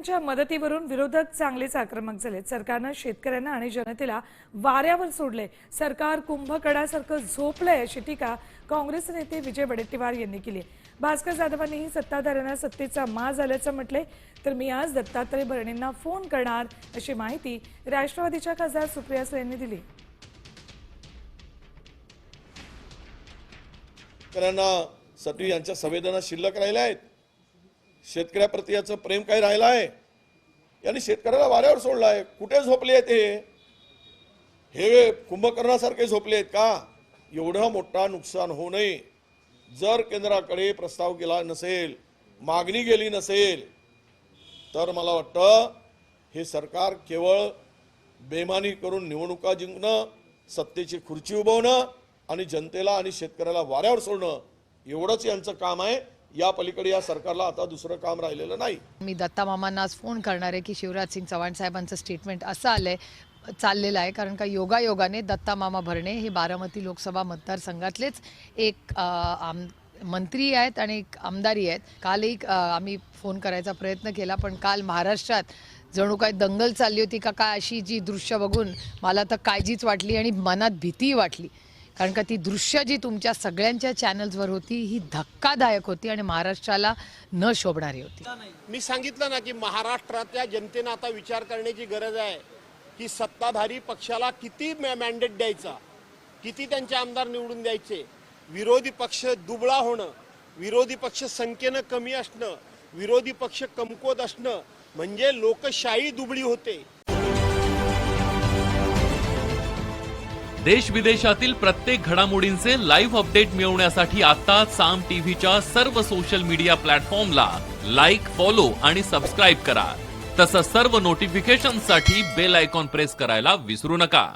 राष्ट्रवादीच्या मदतीवरून विरोधक चांगलेच आक्रमक झाले। सरकारने शेतकऱ्यांना आणि जनतेला वाऱ्यावर सोडले। सरकार कुंभकडासारखं झोपलंय अशी टीका काँग्रेस नेते विजय वडेट्टीवार यांनी केली। भास्कर जाधवांनीही सत्ताधाऱ्यांना सत्तेचा माज आल्याचं म्हटले। तर मी आज दत्तात्रय भरणेंना फोन करणार अशी माहिती राष्ट्रवादीच्या खासदार सुप्रिया सुळे यांनी दिली। शेतकऱ्यांसाठी यांच्या संवेदना शिल्लक राहिल्या आहेत। शेतकऱ्याप्रती याचं प्रेम काय राहिलं आहे? यांनी शेतकऱ्याला वाऱ्यावर सोडलं आहे। कुठे झोपले आहेत हे कुंभकर्णासारखे झोपले आहेत का? एवढं मोठा नुकसान होऊ नये जर केंद्राकडे प्रस्ताव केला नसेल, मागणी गेली नसेल, तर मला वाटतं हे सरकार केवळ बेमानी करून निवडणुका जिंकणं, सत्तेची खुर्ची उभवणं आणि जनतेला आणि शेतकऱ्याला वाऱ्यावर सोडणं एवढंच यांचं काम आहे। या पलीकडे या सरकारला आता दुसरं काम राहिलेलं नाही। मी दत्ता मामांना आज फोन करणार आहे की शिवराज सिंग चव्हाण साहेबांचं स्टेटमेंट असं आलंय चाललेलं आहे, कारण का योगायोगाने दत्ता मामा भरणे हे बारामती लोकसभा मतदारसंघातलेच एक मंत्री आहेत आणि एक आमदारी आहेत। कालही आम्ही फोन करायचा प्रयत्न केला, पण काल महाराष्ट्रात जणू काय दंगल चालली होती का काय अशी जी दृश्य बघून मला तर काळजीच वाटली आणि मनात भीतीही वाटली, कारण का ती दृश्य जी तुमच्या सगळ्यांच्या चॅनल्सवर होती ही धक्कादायक होती आणि महाराष्ट्राला न शोभणारी होती। मी सांगितलं ना की महाराष्ट्रातल्या जनतेने आता विचार करण्याची गरज आहे की सत्ताधारी पक्षाला किती मॅन्डेट द्यायचा, किती त्यांचे आमदार निवडून द्यायचे। विरोधी पक्ष दुबळा होणं, विरोधी पक्ष संख्येनं कमी असणं, विरोधी पक्ष कमकुवत असणं म्हणजे लोकशाही दुबळी होते। देश विदेशातील प्रत्येक घडामोडींचे लाईव्ह अपडेट मिळवण्यासाठी आता साम टीव्हीच्या सर्व सोशल मीडिया प्लॅटफॉर्मला लाईक, फॉलो आणि सबस्क्राईब करा। तसंच सर्व नोटिफिकेशनसाठी बेल आयकॉन प्रेस करायला विसरू नका।